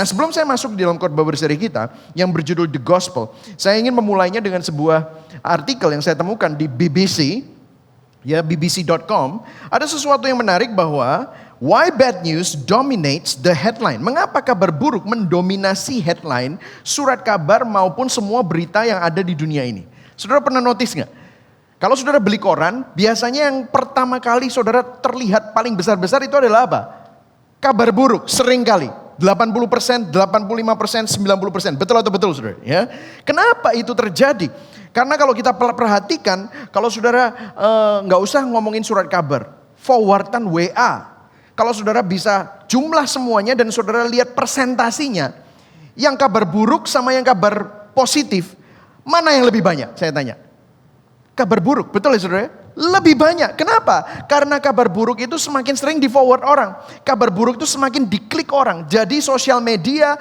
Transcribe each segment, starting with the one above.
Nah, sebelum saya masuk di dalam khotbah berseri kita yang berjudul The Gospel, saya ingin memulainya dengan sebuah artikel yang saya temukan di BBC, ya bbc.com. Ada sesuatu yang menarik bahwa why bad news dominates the headline. Mengapa kabar buruk mendominasi headline surat kabar maupun semua berita yang ada di dunia ini? Saudara pernah notice nggak? Kalau saudara beli koran, biasanya yang pertama kali saudara terlihat paling besar-besar itu adalah apa? Kabar buruk, sering kali. 80%, 85%, 90%. Betul atau betul saudara? Ya. Kenapa itu terjadi? Karena kalau kita perhatikan, kalau saudara nggak usah ngomongin surat kabar, forwardan WA. Kalau saudara bisa jumlah semuanya dan saudara lihat persentasinya, yang kabar buruk sama yang kabar positif, mana yang lebih banyak? Saya tanya. Kabar buruk, betul ya saudara? Lebih banyak. Kenapa? Karena kabar buruk itu semakin sering di forward orang. Kabar buruk itu semakin diklik orang. Jadi sosial media,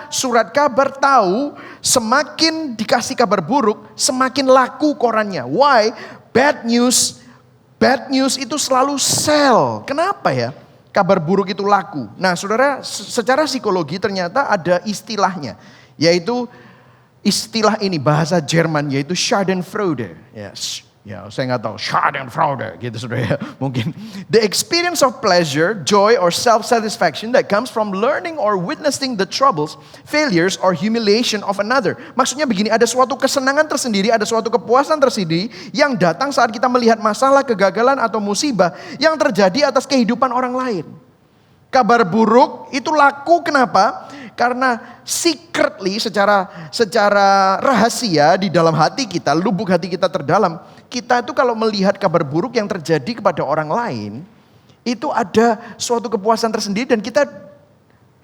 surat kabar tahu semakin dikasih kabar buruk, semakin laku korannya. Why? Bad news itu selalu sell. Kenapa ya? Kabar buruk itu laku. Nah saudara, secara psikologi ternyata ada istilahnya. Yaitu istilah ini bahasa Jerman yaitu Schadenfreude. Ya, saya nggak tahu Schadenfreude gitu saudara ya. Mungkin the experience of pleasure, joy or self-satisfaction that comes from learning or witnessing the troubles, failures or humiliation of another. Maksudnya begini, ada suatu kesenangan tersendiri, ada suatu kepuasan tersendiri yang datang saat kita melihat masalah, kegagalan atau musibah yang terjadi atas kehidupan orang lain. Kabar buruk itu laku kenapa? Karena secretly secara rahasia di dalam hati kita, lubuk hati kita terdalam, kita itu kalau melihat kabar buruk yang terjadi kepada orang lain, itu ada suatu kepuasan tersendiri dan kita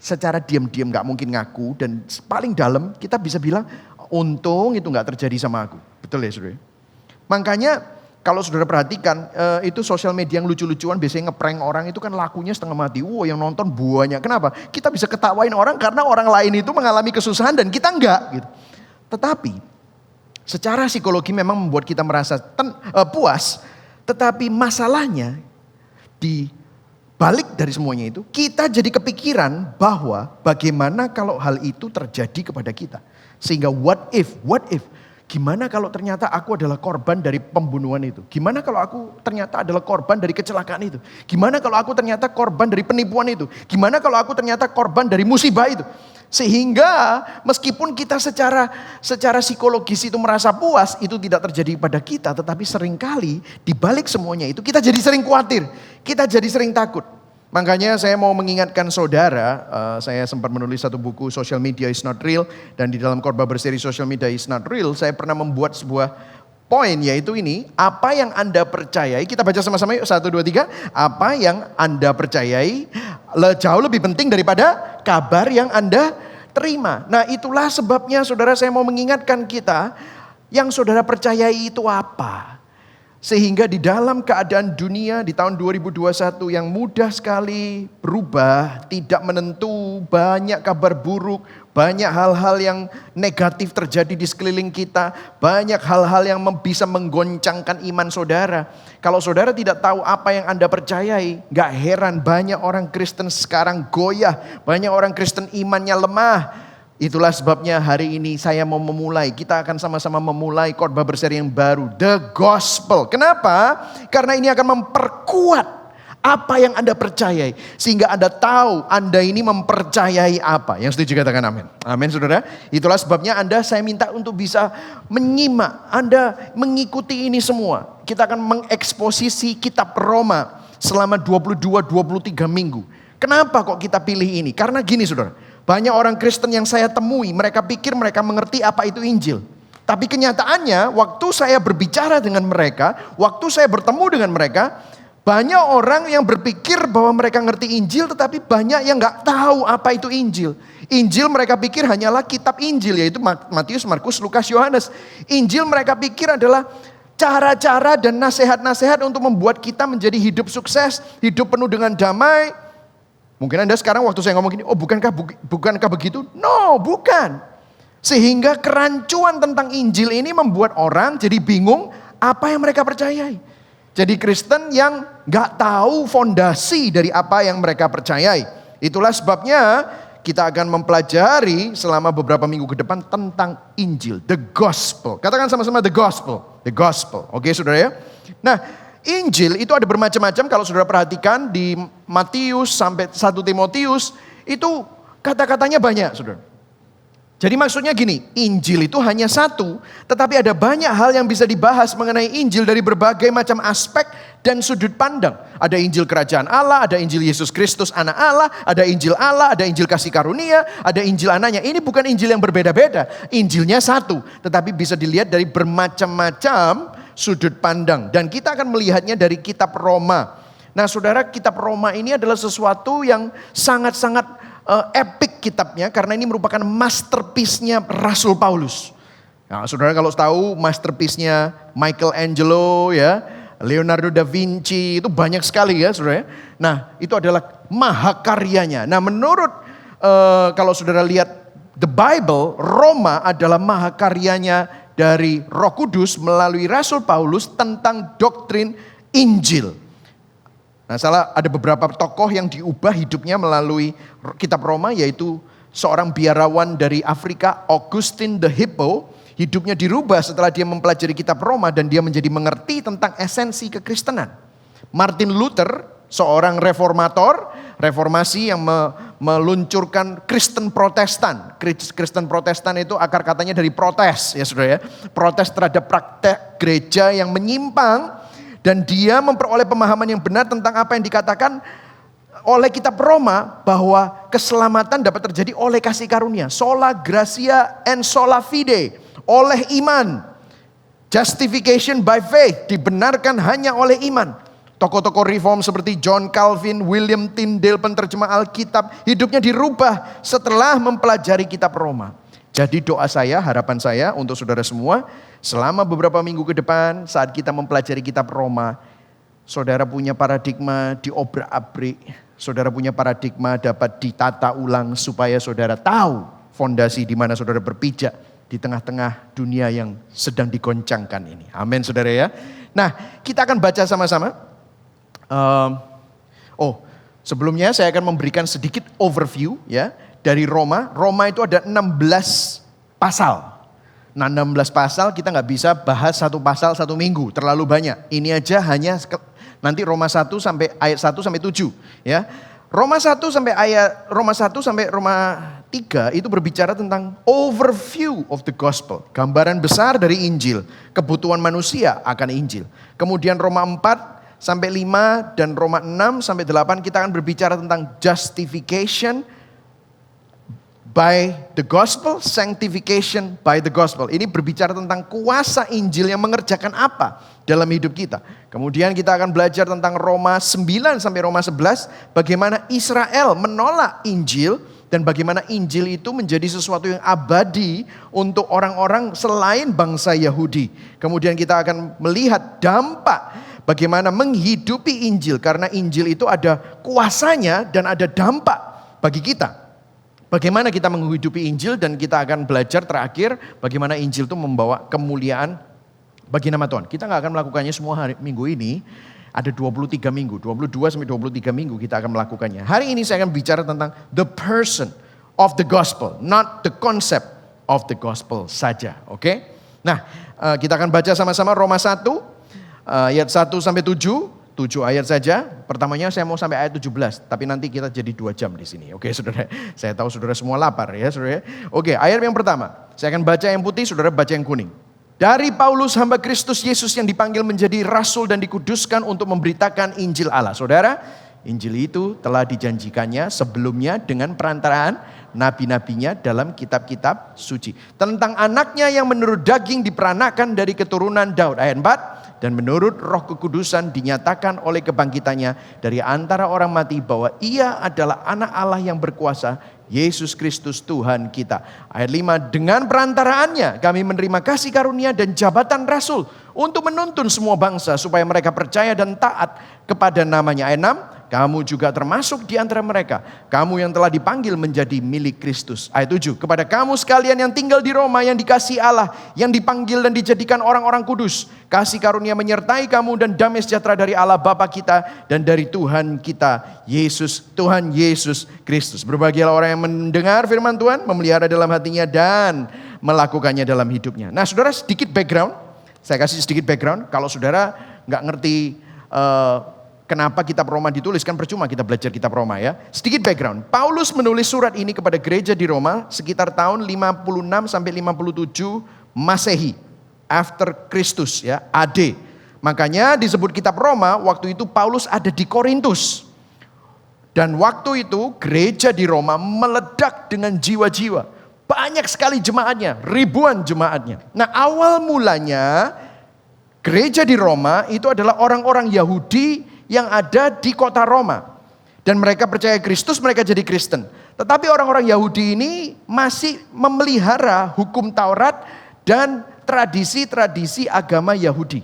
secara diam-diam gak mungkin ngaku dan paling dalam kita bisa bilang, untung itu gak terjadi sama aku. Betul ya saudara? Makanya kalau saudara perhatikan, itu sosial media yang lucu-lucuan biasanya ngeprank orang itu kan lakunya setengah mati. Yang nonton banyak. Kenapa? Kita bisa ketawain orang karena orang lain itu mengalami kesusahan dan kita enggak. Gitu. Tetapi, secara psikologi memang membuat kita merasa puas. Tetapi masalahnya, di balik dari semuanya itu, kita jadi kepikiran bahwa bagaimana kalau hal itu terjadi kepada kita. Sehingga what if? Gimana kalau ternyata aku adalah korban dari pembunuhan itu? Gimana kalau aku ternyata adalah korban dari kecelakaan itu? Gimana kalau aku ternyata korban dari penipuan itu? Gimana kalau aku ternyata korban dari musibah itu? Sehingga meskipun kita secara psikologis itu merasa puas, itu tidak terjadi pada kita. Tetapi seringkali di balik semuanya itu kita jadi sering khawatir. Kita jadi sering takut. Makanya saya mau mengingatkan saudara, saya sempat menulis satu buku Social Media is Not Real. Dan di dalam khotbah berseri Social Media is Not Real, saya pernah membuat sebuah poin yaitu ini. Apa yang Anda percayai, kita baca sama-sama yuk 1, 2, 3. Apa yang Anda percayai jauh lebih penting daripada kabar yang Anda terima. Nah itulah sebabnya saudara saya mau mengingatkan kita, yang saudara percayai itu apa? Sehingga di dalam keadaan dunia di tahun 2021 yang mudah sekali berubah, tidak menentu, banyak kabar buruk, banyak hal-hal yang negatif terjadi di sekeliling kita, banyak hal-hal yang bisa menggoncangkan iman saudara. Kalau saudara tidak tahu apa yang Anda percayai, gak heran banyak orang Kristen sekarang goyah, banyak orang Kristen imannya lemah. Itulah sebabnya hari ini saya mau memulai, kita akan sama-sama memulai khotbah berseri yang baru, The Gospel. Kenapa? Karena ini akan memperkuat apa yang Anda percayai. Sehingga Anda tahu Anda ini mempercayai apa. Yang setuju katakan amin. Amin saudara. Itulah sebabnya saya minta untuk bisa menyimak, Anda mengikuti ini semua. Kita akan mengeksposisi kitab Roma selama 22-23 minggu. Kenapa kok kita pilih ini? Karena gini saudara. Banyak orang Kristen yang saya temui, mereka pikir mereka mengerti apa itu Injil. Tapi kenyataannya, waktu saya berbicara dengan mereka, waktu saya bertemu dengan mereka, banyak orang yang berpikir bahwa mereka ngerti Injil, tetapi banyak yang gak tahu apa itu Injil. Injil mereka pikir hanyalah kitab Injil, yaitu Matius, Markus, Lukas, Yohanes. Injil mereka pikir adalah cara-cara dan nasihat-nasihat untuk membuat kita menjadi hidup sukses, hidup penuh dengan damai. Mungkin Anda sekarang waktu saya ngomong gini, bukankah begitu? No, bukan. Sehingga kerancuan tentang Injil ini membuat orang jadi bingung apa yang mereka percayai. Jadi Kristen yang gak tahu fondasi dari apa yang mereka percayai. Itulah sebabnya kita akan mempelajari selama beberapa minggu ke depan tentang Injil, the gospel. Katakan sama-sama the gospel, the gospel. Oke saudara ya. Nah, Injil itu ada bermacam-macam. Kalau saudara perhatikan di Matius sampai 1 Timotius itu kata-katanya banyak saudara. Jadi maksudnya gini, Injil itu hanya satu, tetapi ada banyak hal yang bisa dibahas mengenai Injil dari berbagai macam aspek dan sudut pandang. Ada Injil kerajaan Allah, ada Injil Yesus Kristus anak Allah, ada Injil kasih karunia, ada Injil anaknya. Ini bukan Injil yang berbeda-beda, Injilnya satu, tetapi bisa dilihat dari bermacam-macam sudut pandang. Dan kita akan melihatnya dari kitab Roma. Nah saudara, kitab Roma ini adalah sesuatu yang sangat-sangat epic kitabnya, karena ini merupakan masterpiece-nya Rasul Paulus. Nah, saudara kalau tahu masterpiece-nya Michelangelo ya, Leonardo da Vinci itu banyak sekali ya saudara. Nah itu adalah mahakaryanya. Nah menurut kalau saudara lihat the Bible, Roma adalah mahakaryanya dari Roh Kudus melalui Rasul Paulus tentang doktrin Injil. Nah, ada beberapa tokoh yang diubah hidupnya melalui kitab Roma, yaitu seorang biarawan dari Afrika, Augustine the Hippo. Hidupnya dirubah setelah dia mempelajari kitab Roma dan dia menjadi mengerti tentang esensi kekristenan. Martin Luther, seorang reformasi yang meluncurkan Kristen Protestan. Kristen Protestan itu akar katanya dari protes ya saudara ya. Protes terhadap praktek gereja yang menyimpang. Dan dia memperoleh pemahaman yang benar tentang apa yang dikatakan oleh kitab Roma, bahwa keselamatan dapat terjadi oleh kasih karunia. Sola gratia and sola fide, oleh iman. Justification by faith, dibenarkan hanya oleh iman. Tokoh-tokoh reform seperti John Calvin, William Tyndale, penterjemah Alkitab, hidupnya dirubah setelah mempelajari kitab Roma. Jadi doa saya, harapan saya untuk saudara semua, selama beberapa minggu ke depan saat kita mempelajari kitab Roma, saudara punya paradigma diobrak-abrik, saudara punya paradigma dapat ditata ulang supaya saudara tahu fondasi di mana saudara berpijak di tengah-tengah dunia yang sedang digoncangkan ini. Amin saudara ya. Nah kita akan baca sama-sama. Sebelumnya saya akan memberikan sedikit overview ya. Dari Roma itu ada 16 pasal. Nah 16 pasal kita nggak bisa bahas satu pasal satu minggu, terlalu banyak. Ini aja hanya nanti Roma 1 sampai ayat 1 sampai 7 ya. Roma 1 sampai Roma 3 itu berbicara tentang overview of the gospel. Gambaran besar dari Injil, kebutuhan manusia akan Injil. Kemudian Roma 4 sampai 5 dan Roma 6 sampai 8 kita akan berbicara tentang justification by the gospel, sanctification by the gospel. Ini berbicara tentang kuasa Injil yang mengerjakan apa dalam hidup kita. Kemudian kita akan belajar tentang Roma 9 sampai Roma 11, bagaimana Israel menolak Injil dan bagaimana Injil itu menjadi sesuatu yang abadi untuk orang-orang selain bangsa Yahudi. Kemudian kita akan melihat dampak bagaimana menghidupi Injil, karena Injil itu ada kuasanya dan ada dampak bagi kita. Bagaimana kita menghidupi Injil, dan kita akan belajar terakhir bagaimana Injil itu membawa kemuliaan bagi nama Tuhan. Kita gak akan melakukannya semua minggu ini, ada 23 minggu, 22 sampai 23 minggu kita akan melakukannya. Hari ini saya akan bicara tentang the person of the gospel, not the concept of the gospel saja. Oke? Nah kita akan baca sama-sama Roma 1 ayat 1 sampai 7 ayat saja. Pertamanya saya mau sampai ayat 17, tapi nanti kita jadi 2 jam di sini. Oke saudara, saya tahu saudara semua lapar ya saudara. Oke, ayat yang pertama, saya akan baca yang putih, saudara baca yang kuning. Dari Paulus hamba Kristus Yesus yang dipanggil menjadi rasul dan dikuduskan untuk memberitakan Injil Allah. Saudara, Injil itu telah dijanjikannya sebelumnya dengan perantaraan nabi-nabinya dalam kitab-kitab suci. Tentang anaknya yang menurut daging diperanakan dari keturunan Daud. Ayat 4. Dan menurut roh kekudusan dinyatakan oleh kebangkitannya dari antara orang mati bahwa ia adalah anak Allah yang berkuasa, Yesus Kristus Tuhan kita. Ayat 5, dengan perantaraannya kami menerima kasih karunia dan jabatan rasul untuk menuntun semua bangsa supaya mereka percaya dan taat kepada namanya. Ayat 6, kamu juga termasuk di antara mereka. Kamu yang telah dipanggil menjadi milik Kristus. Ayat 7, kepada kamu sekalian yang tinggal di Roma, yang dikasihi Allah, yang dipanggil dan dijadikan orang-orang kudus. Kasih karunia menyertai kamu dan damai sejahtera dari Allah Bapa kita dan dari Tuhan kita, Tuhan Yesus Kristus. Berbahagialah orang yang mendengar firman Tuhan, memelihara dalam hatinya dan melakukannya dalam hidupnya. Nah saudara, sedikit background. Saya kasih sedikit background. Kalau saudara nggak ngerti kenapa kitab Roma ditulis, kan percuma kita belajar kitab Roma ya. Sedikit background. Paulus menulis surat ini kepada gereja di Roma sekitar tahun 56 sampai 57 Masehi. After Kristus ya, AD. Makanya disebut kitab Roma, waktu itu Paulus ada di Korintus. Dan waktu itu gereja di Roma meledak dengan jiwa-jiwa. Banyak sekali jemaatnya, ribuan jemaatnya. Nah awal mulanya gereja di Roma itu adalah orang-orang Yahudi yang ada di kota Roma. Dan mereka percaya Kristus, mereka jadi Kristen. Tetapi orang-orang Yahudi ini masih memelihara hukum Taurat dan tradisi-tradisi agama Yahudi.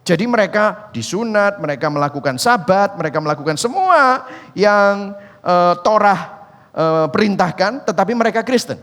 Jadi mereka disunat, mereka melakukan sabat, mereka melakukan semua yang Torah perintahkan, tetapi mereka Kristen.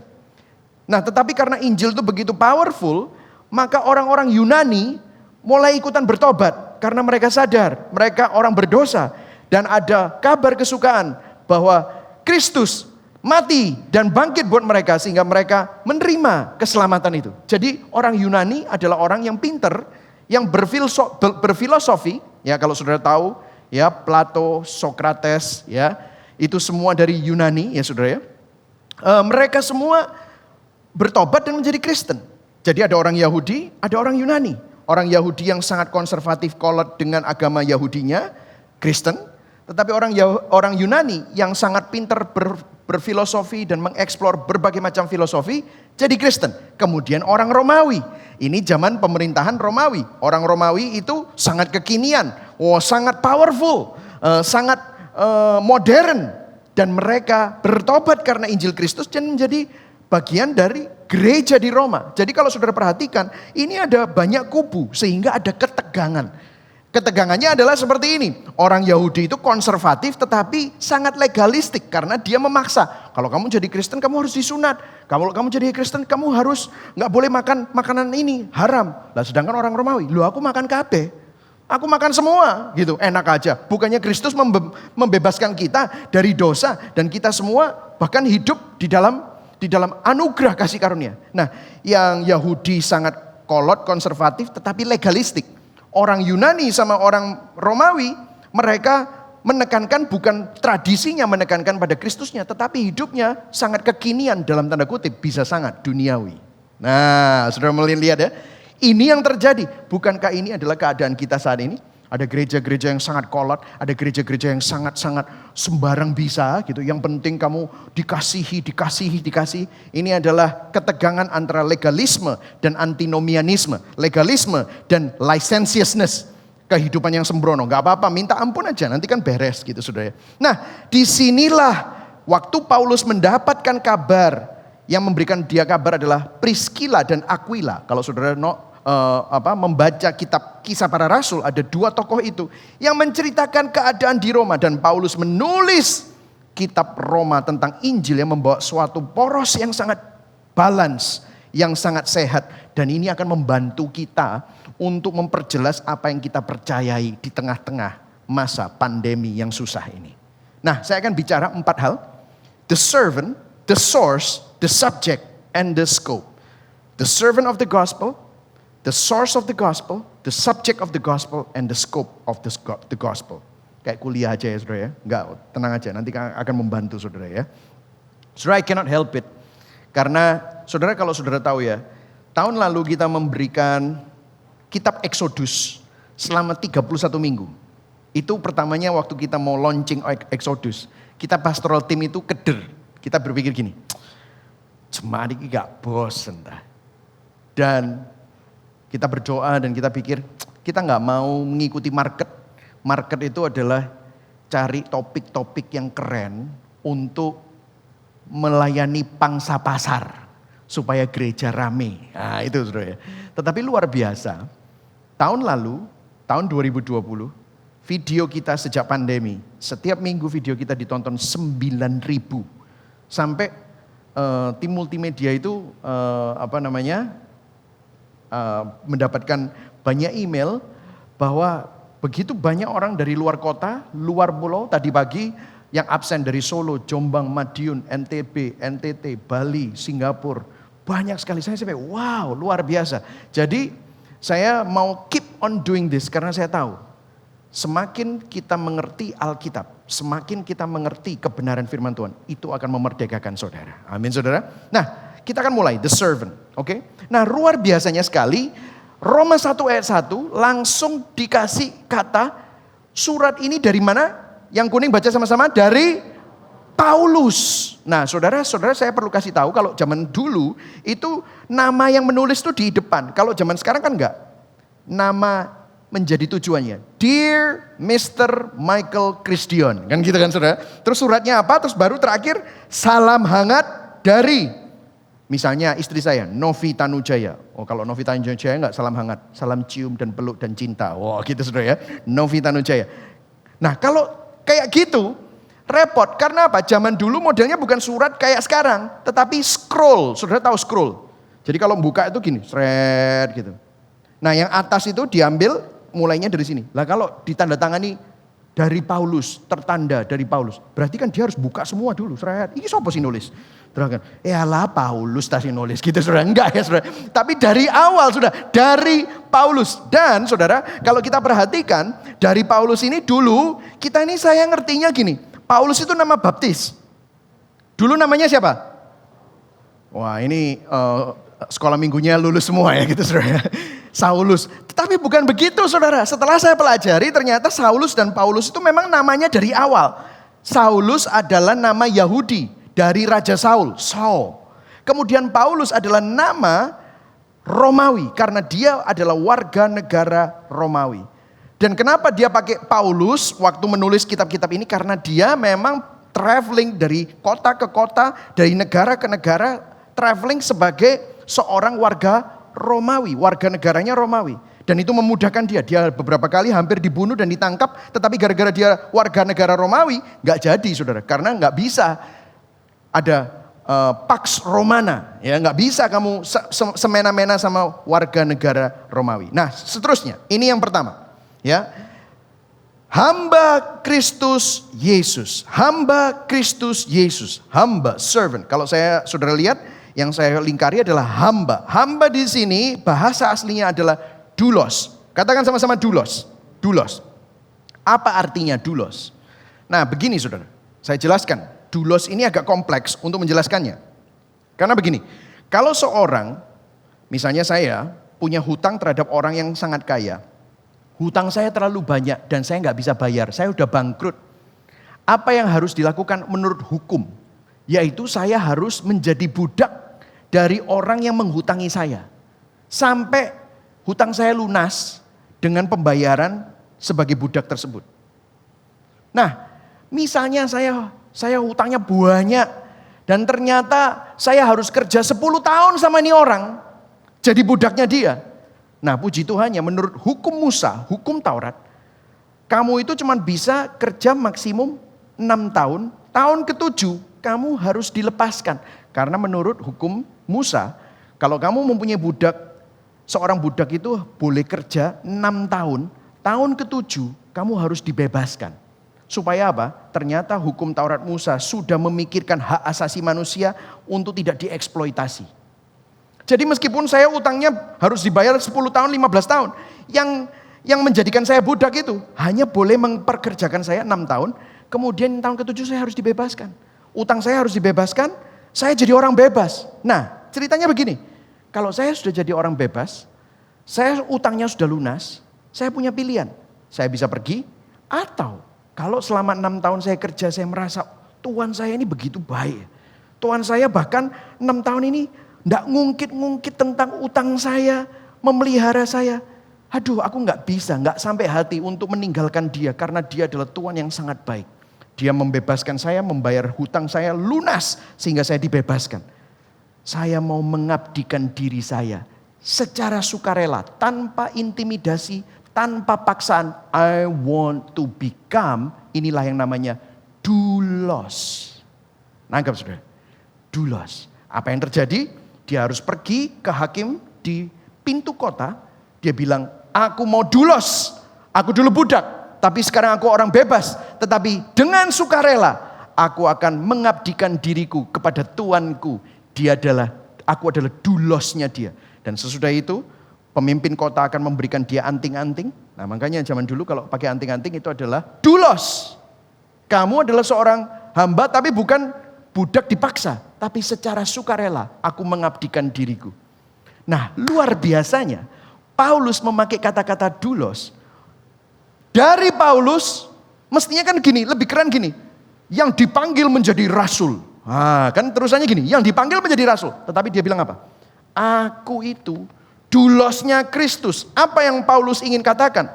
Nah tetapi karena Injil itu begitu powerful, maka orang-orang Yunani mulai ikutan bertobat. Karena mereka sadar, mereka orang berdosa. Dan ada kabar kesukaan bahwa Kristus mati dan bangkit buat mereka. Sehingga mereka menerima keselamatan itu. Jadi orang Yunani adalah orang yang pinter, yang berfilosofi. Ya kalau saudara tahu, ya Plato, Sokrates, ya itu semua dari Yunani ya saudara ya. Mereka semua bertobat dan menjadi Kristen. Jadi ada orang Yahudi, ada orang Yunani. Orang Yahudi yang sangat konservatif kolot dengan agama Yahudinya, Kristen. Tetapi orang Yunani yang sangat pintar berfilosofi dan mengeksplor berbagai macam filosofi, jadi Kristen. Kemudian orang Romawi. Ini zaman pemerintahan Romawi. Orang Romawi itu sangat kekinian, sangat powerful, sangat modern. Dan mereka bertobat karena Injil Kristus dan menjadi bagian dari gereja di Roma. Jadi kalau saudara perhatikan, ini ada banyak kubu sehingga ada ketegangan. Ketegangannya adalah seperti ini. Orang Yahudi itu konservatif tetapi sangat legalistik karena dia memaksa. Kalau kamu jadi Kristen kamu harus disunat. Kalau kamu jadi Kristen kamu harus nggak boleh makan makanan ini, haram. Lah sedangkan orang Romawi, lu aku makan kabeh. Aku makan semua gitu, enak aja. Bukannya Kristus membebaskan kita dari dosa dan kita semua bahkan hidup di dalam anugerah kasih karunia. Nah, yang Yahudi sangat kolot, konservatif, tetapi legalistik. Orang Yunani sama orang Romawi, mereka menekankan bukan tradisinya menekankan pada Kristusnya, tetapi hidupnya sangat kekinian dalam tanda kutip, bisa sangat duniawi. Nah, saudara melihat ya, ini yang terjadi. Bukankah ini adalah keadaan kita saat ini? Ada gereja-gereja yang sangat kolot, ada gereja-gereja yang sangat-sangat sembarang bisa gitu. Yang penting kamu dikasihi. Ini adalah ketegangan antara legalisme dan antinomianisme. Legalisme dan licentiousness. Kehidupan yang sembrono, gak apa-apa, minta ampun aja, nanti kan beres gitu saudara. Nah disinilah waktu Paulus mendapatkan kabar, yang memberikan dia kabar adalah Priscilla dan Aquila. Kalau saudara membaca kitab Kisah Para Rasul, ada dua tokoh itu yang menceritakan keadaan di Roma, dan Paulus menulis kitab Roma tentang Injil yang membawa suatu poros yang sangat balance, yang sangat sehat, dan ini akan membantu kita untuk memperjelas apa yang kita percayai di tengah-tengah masa pandemi yang susah ini. Nah, saya akan bicara 4 hal: the servant, the source, the subject, and the scope. The servant of the gospel, the source of the gospel, the subject of the gospel, and the scope of the gospel. Kayak kuliah aja ya saudara ya. Enggak, tenang aja, nanti akan membantu saudara ya. Saudara, I cannot help it. Karena saudara, kalau saudara tahu ya, tahun lalu kita memberikan kitab Exodus selama 31 minggu. Itu pertamanya waktu kita mau launching Exodus. Kita pastoral team itu keder. Kita berpikir gini, jemaat ini gak bosen dah. Dan kita berdoa dan kita pikir, kita gak mau mengikuti market. Market itu adalah cari topik-topik yang keren untuk melayani pangsa pasar. Supaya gereja rame. Nah itu saudara ya. Tetapi luar biasa, tahun lalu, tahun 2020, video kita sejak pandemi. Setiap minggu video kita ditonton 9.000. Sampai tim multimedia itu mendapatkan banyak email bahwa begitu banyak orang dari luar kota, luar pulau tadi pagi yang absen dari Solo, Jombang, Madiun, NTB, NTT, Bali, Singapura. Banyak sekali. Saya sampai wow, luar biasa. Jadi saya mau keep on doing this karena saya tahu semakin kita mengerti Alkitab, semakin kita mengerti kebenaran firman Tuhan, itu akan memerdekakan saudara. Amin saudara. Nah, kita akan mulai the servant, oke? Nah, luar biasanya sekali Roma 1 ayat 1 langsung dikasih kata surat ini dari mana? Yang kuning baca sama-sama, dari Paulus. Nah, saudara-saudara, saya perlu kasih tahu kalau zaman dulu itu nama yang menulis itu di depan. Kalau zaman sekarang kan enggak. Nama menjadi tujuannya. Dear Mr. Michael Christian. Kan gitu kan saudara. Terus suratnya apa? Terus baru terakhir salam hangat dari misalnya istri saya, Novi Tanujaya. Oh, kalau Novi Tanujaya enggak salam hangat, salam cium dan peluk dan cinta. Wah, gitu saudara ya. Novi Tanujaya. Nah, kalau kayak gitu repot. Karena apa? Zaman dulu modelnya bukan surat kayak sekarang, tetapi scroll. Saudara tahu scroll? Jadi kalau buka itu gini, seret gitu. Nah, yang atas itu diambil mulainya dari sini. Lah kalau ditandatangani dari Paulus, tertanda dari Paulus, berarti kan dia harus buka semua dulu. Seret. Ini siapa sih nulis? Terus lah Paulus tadi nulis gitu saudara. Enggak ya saudara. Tapi dari awal sudah dari Paulus. Dan saudara kalau kita perhatikan dari Paulus ini dulu kita ini saya ngertinya gini. Paulus itu nama baptis. Dulu namanya siapa? Wah ini sekolah minggunya lulus semua ya gitu saudara. Saulus. Tetapi bukan begitu saudara. Setelah saya pelajari ternyata Saulus dan Paulus itu memang namanya dari awal. Saulus adalah nama Yahudi. Dari Raja Saul. Kemudian Paulus adalah nama Romawi. Karena dia adalah warga negara Romawi. Dan kenapa dia pakai Paulus waktu menulis kitab-kitab ini? Karena dia memang traveling dari kota ke kota, dari negara ke negara. Traveling sebagai seorang warga Romawi. Warga negaranya Romawi. Dan itu memudahkan dia. Dia beberapa kali hampir dibunuh dan ditangkap. Tetapi gara-gara dia warga negara Romawi, gak jadi saudara. Karena gak bisa ada Pax Romana, ya nggak bisa kamu semena-mena sama warga negara Romawi. Nah, seterusnya, ini yang pertama, ya. Hamba Kristus Yesus, hamba Kristus Yesus, hamba servant. Kalau saudara lihat, yang saya lingkari adalah hamba. Hamba di sini bahasa aslinya adalah doulos. Katakan sama-sama doulos. Doulos. Apa artinya doulos? Nah, begini saudara, saya jelaskan. Doulos ini agak kompleks untuk menjelaskannya. Karena begini, kalau seorang, misalnya saya punya hutang terhadap orang yang sangat kaya. Hutang saya terlalu banyak dan saya nggak bisa bayar, saya udah bangkrut. Apa yang harus dilakukan menurut hukum? Yaitu saya harus menjadi budak dari orang yang menghutangi saya. Sampai hutang saya lunas dengan pembayaran sebagai budak tersebut. Nah, misalnya saya hutangnya banyak dan ternyata saya harus kerja 10 tahun sama ini orang jadi budaknya dia. Nah, puji Tuhannya menurut hukum Musa, hukum Taurat, kamu itu cuma bisa kerja maksimum 6 tahun. Tahun ke-7 kamu harus dilepaskan. Karena menurut hukum Musa, kalau kamu mempunyai budak, seorang budak itu boleh kerja 6 tahun. Tahun ke-7 kamu harus dibebaskan. Supaya apa? Ternyata hukum Taurat Musa sudah memikirkan hak asasi manusia untuk tidak dieksploitasi. Jadi meskipun saya utangnya harus dibayar 10 tahun, 15 tahun. Yang menjadikan saya budak itu hanya boleh memperkerjakan saya 6 tahun. Kemudian tahun ke-7 saya harus dibebaskan. Utang saya harus dibebaskan, saya jadi orang bebas. Nah ceritanya begini. Kalau saya sudah jadi orang bebas, saya utangnya sudah lunas, saya punya pilihan. Saya bisa pergi atau kalau selama 6 tahun saya kerja, saya merasa Tuhan saya ini begitu baik. Tuhan saya bahkan 6 tahun ini enggak ngungkit-ngungkit tentang utang saya, memelihara saya. Aduh, aku enggak bisa, enggak sampai hati untuk meninggalkan dia. Karena dia adalah Tuhan yang sangat baik. Dia membebaskan saya, membayar hutang saya lunas sehingga saya dibebaskan. Saya mau mengabdikan diri saya secara sukarela, tanpa intimidasi, Tanpa paksaan, I want to become, inilah yang namanya doulos. Nangkap saudara? Doulos. Apa yang terjadi? Dia harus pergi ke hakim di pintu kota. Dia bilang, aku mau doulos. Aku dulu budak, tapi sekarang aku orang bebas. Tetapi dengan sukarela, aku akan mengabdikan diriku kepada Tuanku. Aku adalah doulosnya dia. Dan sesudah itu, pemimpin kota akan memberikan dia anting-anting. Nah makanya zaman dulu kalau pakai anting-anting itu adalah doulos. Kamu adalah seorang hamba tapi bukan budak dipaksa. Tapi secara sukarela, aku mengabdikan diriku. Nah luar biasanya, Paulus memakai kata-kata doulos. Dari Paulus, mestinya kan gini, lebih keren gini. Yang dipanggil menjadi rasul. Nah, kan terusannya gini, yang dipanggil menjadi rasul. Tetapi dia bilang apa? Aku itu doulosnya Kristus. Apa yang Paulus ingin katakan?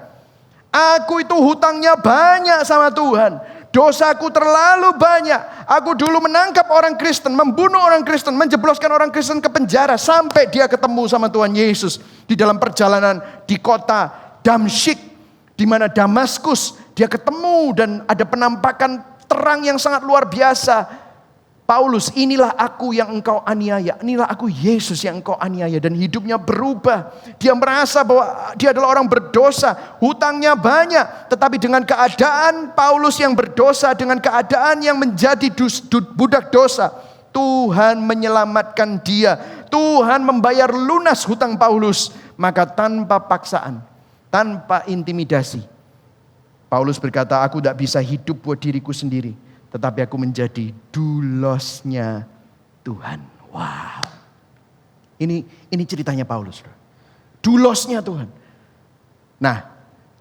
Aku itu hutangnya banyak sama Tuhan. Dosaku terlalu banyak. Aku dulu menangkap orang Kristen, membunuh orang Kristen, menjebloskan orang Kristen ke penjara. Sampai dia ketemu sama Tuhan Yesus. Di dalam perjalanan di kota Damsyik. Di mana Damaskus, dia ketemu dan ada penampakan terang yang sangat luar biasa. Paulus, inilah aku yang engkau aniaya. Inilah aku Yesus yang engkau aniaya. Dan hidupnya berubah. Dia merasa bahwa dia adalah orang berdosa. Hutangnya banyak. Tetapi dengan keadaan Paulus yang berdosa. Dengan keadaan yang menjadi budak dosa. Tuhan menyelamatkan dia. Tuhan membayar lunas hutang Paulus. Maka tanpa paksaan, tanpa intimidasi, Paulus berkata, aku tidak bisa hidup buat diriku sendiri. Tetapi aku menjadi doulosnya Tuhan. Wow. Ini ceritanya Paulus. Doulosnya Tuhan. Nah,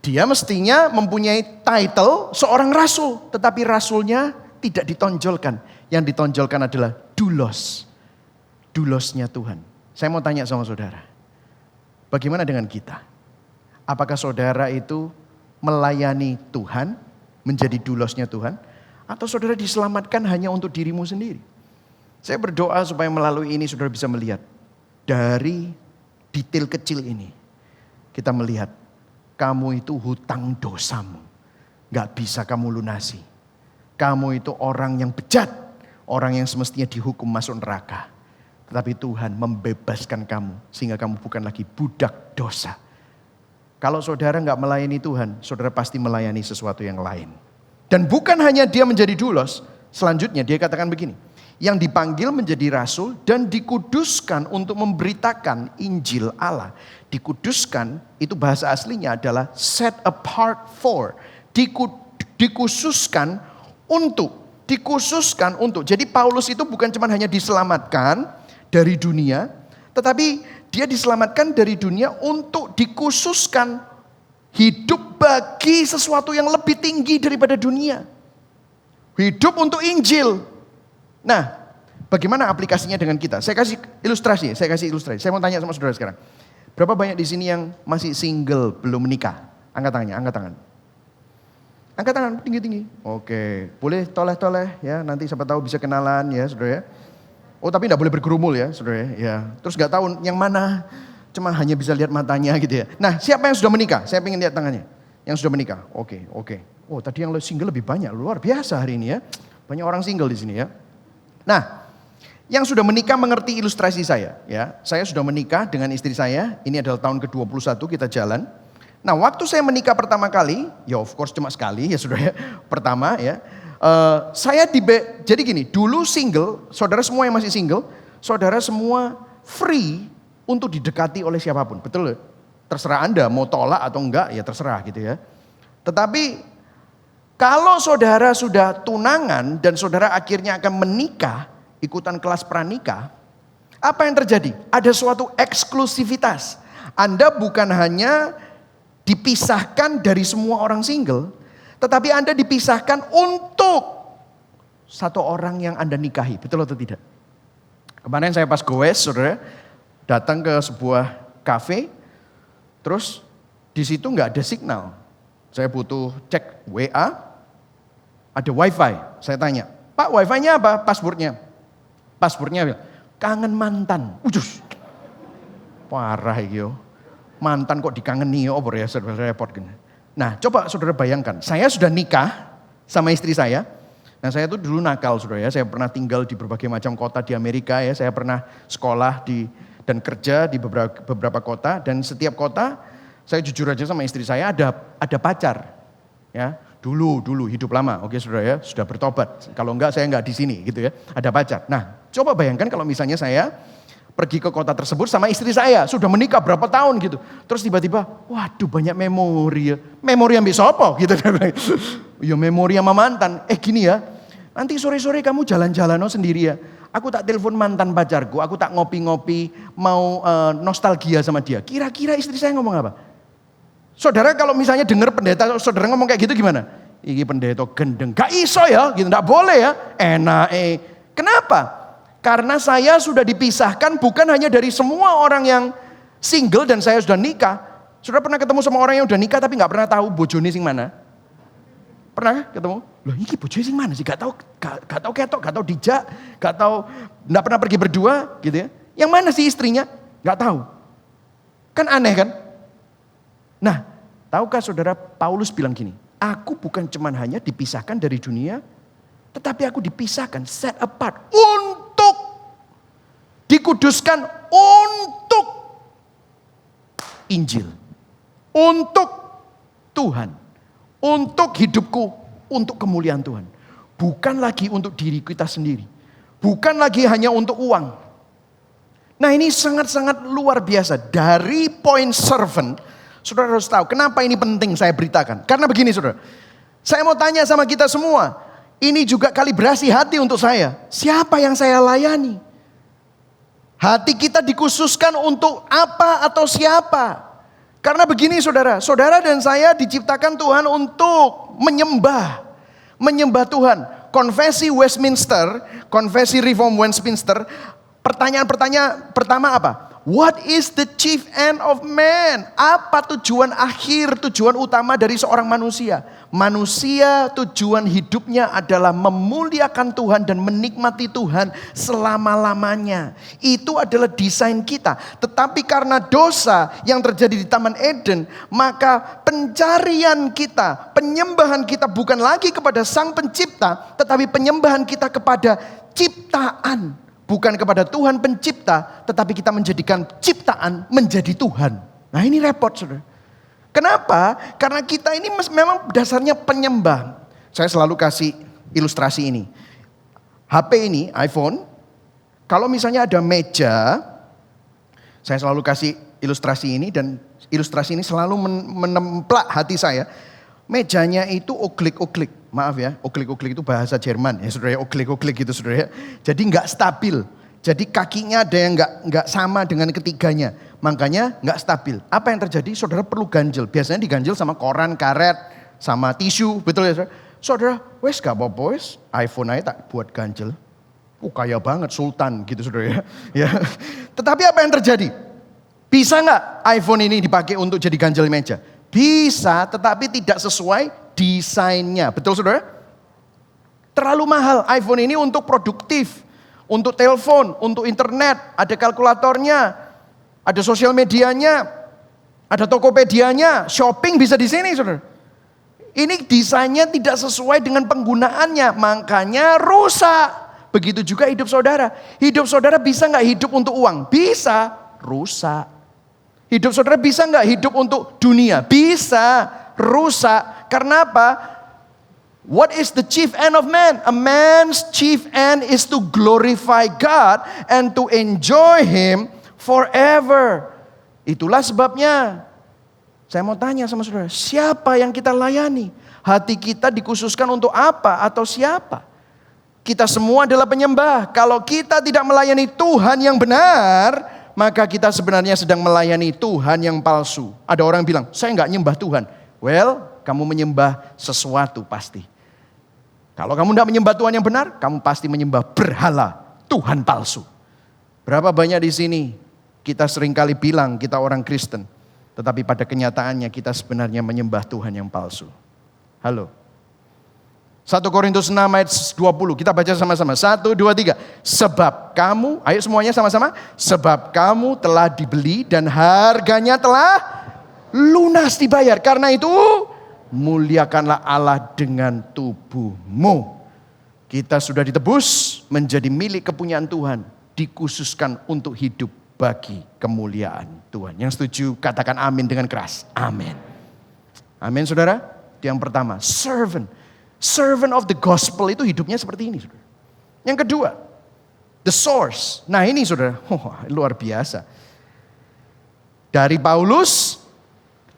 dia mestinya mempunyai title seorang rasul. Tetapi rasulnya tidak ditonjolkan. Yang ditonjolkan adalah doulos. Doulosnya Tuhan. Saya mau tanya sama saudara. Bagaimana dengan kita? Apakah saudara itu melayani Tuhan, menjadi doulosnya Tuhan? Atau saudara diselamatkan hanya untuk dirimu sendiri? Saya berdoa supaya melalui ini saudara bisa melihat. Dari detail kecil ini, kita melihat kamu itu hutang dosamu. Gak bisa kamu lunasi. Kamu itu orang yang bejat. Orang yang semestinya dihukum masuk neraka. Tetapi Tuhan membebaskan kamu. Sehingga kamu bukan lagi budak dosa. Kalau saudara gak melayani Tuhan, saudara pasti melayani sesuatu yang lain. Dan bukan hanya dia menjadi doulos. Selanjutnya dia katakan begini. Yang dipanggil menjadi rasul dan dikuduskan untuk memberitakan Injil Allah. Dikuduskan itu bahasa aslinya adalah set apart for. Dikhususkan untuk. Dikhususkan untuk. Jadi Paulus itu bukan cuma hanya diselamatkan dari dunia. Tetapi dia diselamatkan dari dunia untuk dikhususkan hidup bagi sesuatu yang lebih tinggi daripada dunia. Hidup untuk Injil. Nah, bagaimana aplikasinya dengan kita? Saya kasih ilustrasi. Saya mau tanya sama saudara sekarang. Berapa banyak di sini yang masih single, belum menikah? Angkat tangannya, angkat tangan. Angkat tangan tinggi-tinggi. Oke, boleh toleh-toleh ya. Nanti siapa tahu bisa kenalan ya, saudara ya. Oh, tapi enggak boleh bergerumul ya, saudara ya. Terus enggak tahu yang mana. Cuma hanya bisa lihat matanya gitu ya. Nah, siapa yang sudah menikah? Saya pengen lihat tangannya. Yang sudah menikah. Oke. Oh, tadi yang single lebih banyak. Luar biasa hari ini ya. Banyak orang single di sini ya. Nah, yang sudah menikah mengerti ilustrasi saya. Ya, saya sudah menikah dengan istri saya. Ini adalah tahun ke-21 kita jalan. Nah, waktu saya menikah pertama kali, ya of course cuma sekali ya saudara ya. Pertama ya. Jadi gini, dulu single, saudara semua yang masih single, saudara semua free untuk didekati oleh siapapun, betul? Terserah Anda mau tolak atau enggak, ya terserah gitu ya. Tetapi kalau saudara sudah tunangan dan saudara akhirnya akan menikah, ikutan kelas pranikah, apa yang terjadi? Ada suatu eksklusivitas. Anda bukan hanya dipisahkan dari semua orang single, tetapi Anda dipisahkan untuk satu orang yang Anda nikahi, betul atau tidak? Kemarin saya pas goes, saudara, datang ke sebuah kafe, terus di situ nggak ada signal. Saya butuh cek WA, ada wifi. Saya tanya, Pak wifi-nya apa? Passwordnya bilang, kangen mantan. Ujus, parah yo. Mantan kok dikangeni ya, ya saudara repot gini. Nah coba saudara bayangkan, saya sudah nikah sama istri saya. Nah saya tuh dulu nakal saudara ya, saya pernah tinggal di berbagai macam kota di Amerika ya. Saya pernah sekolah dan kerja di beberapa kota. Dan setiap kota, saya jujur aja sama istri saya ada pacar. Ya, dulu hidup lama, oke saudara ya, sudah bertobat. Kalau enggak saya enggak di sini gitu ya, ada pacar. Nah coba bayangkan kalau misalnya saya pergi ke kota tersebut sama istri saya, sudah menikah berapa tahun gitu. Terus tiba-tiba, waduh banyak memori ya. Memori yang bisa apa gitu. Ya memori sama mantan. Gini ya, nanti sore-sore kamu jalan-jalan sendiri ya. Aku tak telepon mantan pacarku, aku tak ngopi-ngopi, mau nostalgia sama dia. Kira-kira istri saya ngomong apa? Saudara kalau misalnya dengar pendeta saudara ngomong kayak gitu gimana? Iki pendeta gendeng, gak iso ya, gitu, gak boleh ya. Enak Kenapa? Karena saya sudah dipisahkan bukan hanya dari semua orang yang single dan saya sudah nikah. Sudah pernah ketemu sama orang yang udah nikah tapi gak pernah tahu bojone sing mana? Pernah ketemu? Loh ini bojone sing mana sih? Gak tahu ketok, gak tahu dijak, gak tahu, gak pernah pergi berdua gitu ya. Yang mana sih istrinya? Gak tahu. Kan aneh kan? Nah, tahukah saudara Paulus bilang gini, aku bukan cuman hanya dipisahkan dari dunia, tetapi aku dipisahkan, set apart untuk dikuduskan untuk Injil, untuk Tuhan, untuk hidupku, untuk kemuliaan Tuhan. Bukan lagi untuk diri kita sendiri, bukan lagi hanya untuk uang. Nah ini sangat-sangat luar biasa. Dari poin servant, saudara harus tahu kenapa ini penting saya beritakan. Karena begini saudara, saya mau tanya sama kita semua, ini juga kalibrasi hati untuk saya. Siapa yang saya layani? Hati kita dikhususkan untuk apa atau siapa? Karena begini saudara, saudara dan saya diciptakan Tuhan untuk menyembah Tuhan. Konfesi Westminster, konfesi Reform Westminster, pertanyaan pertama apa? What is the chief end of man? Apa tujuan akhir, tujuan utama dari seorang manusia? Manusia tujuan hidupnya adalah memuliakan Tuhan dan menikmati Tuhan selama-lamanya. Itu adalah desain kita. Tetapi karena dosa yang terjadi di Taman Eden, maka pencarian kita, penyembahan kita bukan lagi kepada Sang Pencipta, tetapi penyembahan kita kepada ciptaan. Bukan kepada Tuhan pencipta, tetapi kita menjadikan ciptaan menjadi Tuhan. Nah ini repot saudara. Kenapa? Karena kita ini memang dasarnya penyembah. Saya selalu kasih ilustrasi ini. HP ini, iPhone, kalau misalnya ada meja, saya selalu kasih ilustrasi ini dan ilustrasi ini selalu menemplak hati saya. Mejanya itu oklik-oklik. Maaf ya, oklik-oklik itu bahasa Jerman ya saudara ya, oklik-oklik gitu saudara ya. Jadi nggak stabil. Jadi kakinya ada yang nggak sama dengan ketiganya. Makanya nggak stabil. Apa yang terjadi? Saudara perlu ganjel. Biasanya diganjel sama koran, karet, sama tisu. Betul ya saudara? Saudara, wes gak apa-apa wes. iPhone aja tak buat ganjel. Kaya banget, sultan gitu saudara ya. Ya. Tetapi apa yang terjadi? Bisa nggak iPhone ini dipakai untuk jadi ganjel meja? Bisa, tetapi tidak sesuai desainnya. Betul saudara? Terlalu mahal iPhone ini untuk produktif, untuk telepon, untuk internet, ada kalkulatornya, ada sosial medianya, ada Tokopedia-nya, shopping bisa di sini saudara. Ini desainnya tidak sesuai dengan penggunaannya, makanya rusak. Begitu juga hidup saudara. Hidup saudara bisa nggak hidup untuk uang? Bisa, rusak. Hidup saudara bisa nggak hidup untuk dunia? Bisa, rusak. Karena apa? What is the chief end of man? A man's chief end is to glorify God and to enjoy Him forever. Itulah sebabnya. Saya mau tanya sama saudara, siapa yang kita layani? Hati kita dikhususkan untuk apa atau siapa? Kita semua adalah penyembah. Kalau kita tidak melayani Tuhan yang benar, maka kita sebenarnya sedang melayani Tuhan yang palsu. Ada orang bilang, saya nggak nyembah Tuhan. Well, kamu menyembah sesuatu pasti. Kalau kamu tidak menyembah Tuhan yang benar, kamu pasti menyembah berhala, Tuhan palsu. Berapa banyak di sini kita seringkali bilang kita orang Kristen, tetapi pada kenyataannya kita sebenarnya menyembah Tuhan yang palsu. Halo. 1 Korintus 6 ayat 20. Kita baca sama-sama. 1, 2, 3. Sebab kamu, ayo semuanya sama-sama. Sebab kamu telah dibeli dan harganya telah lunas dibayar. Karena itu muliakanlah Allah dengan tubuhmu. Kita sudah ditebus menjadi milik kepunyaan Tuhan. Dikhususkan untuk hidup bagi kemuliaan Tuhan. Yang setuju katakan amin dengan keras. Amin. Amin saudara. Yang pertama, servant. Servant of the gospel itu hidupnya seperti ini, saudara. Yang kedua, the source. Nah ini saudara, luar biasa. Dari Paulus,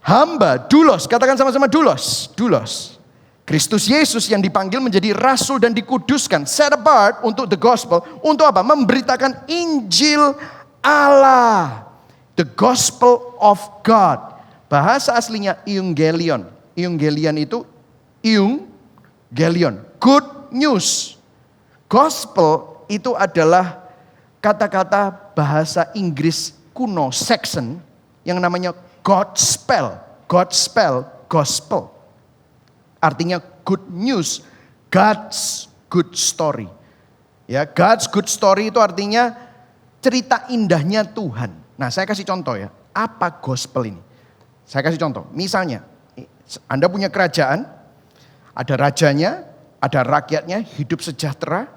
hamba, doulos. Katakan sama-sama doulos. Doulos. Kristus Yesus yang dipanggil menjadi rasul dan dikuduskan. Set apart untuk the gospel. Untuk apa? Memberitakan Injil Allah. The gospel of God. Bahasa aslinya Evangelion. Evangelion itu Evangelion, good news. Gospel itu adalah kata-kata bahasa Inggris kuno Saxon yang namanya Godspell. Godspell, gospel. Artinya good news, God's good story. Ya, God's good story itu artinya cerita indahnya Tuhan. Nah, saya kasih contoh ya. Apa gospel ini? Saya kasih contoh. Misalnya, Anda punya kerajaan, ada rajanya, ada rakyatnya, hidup sejahtera,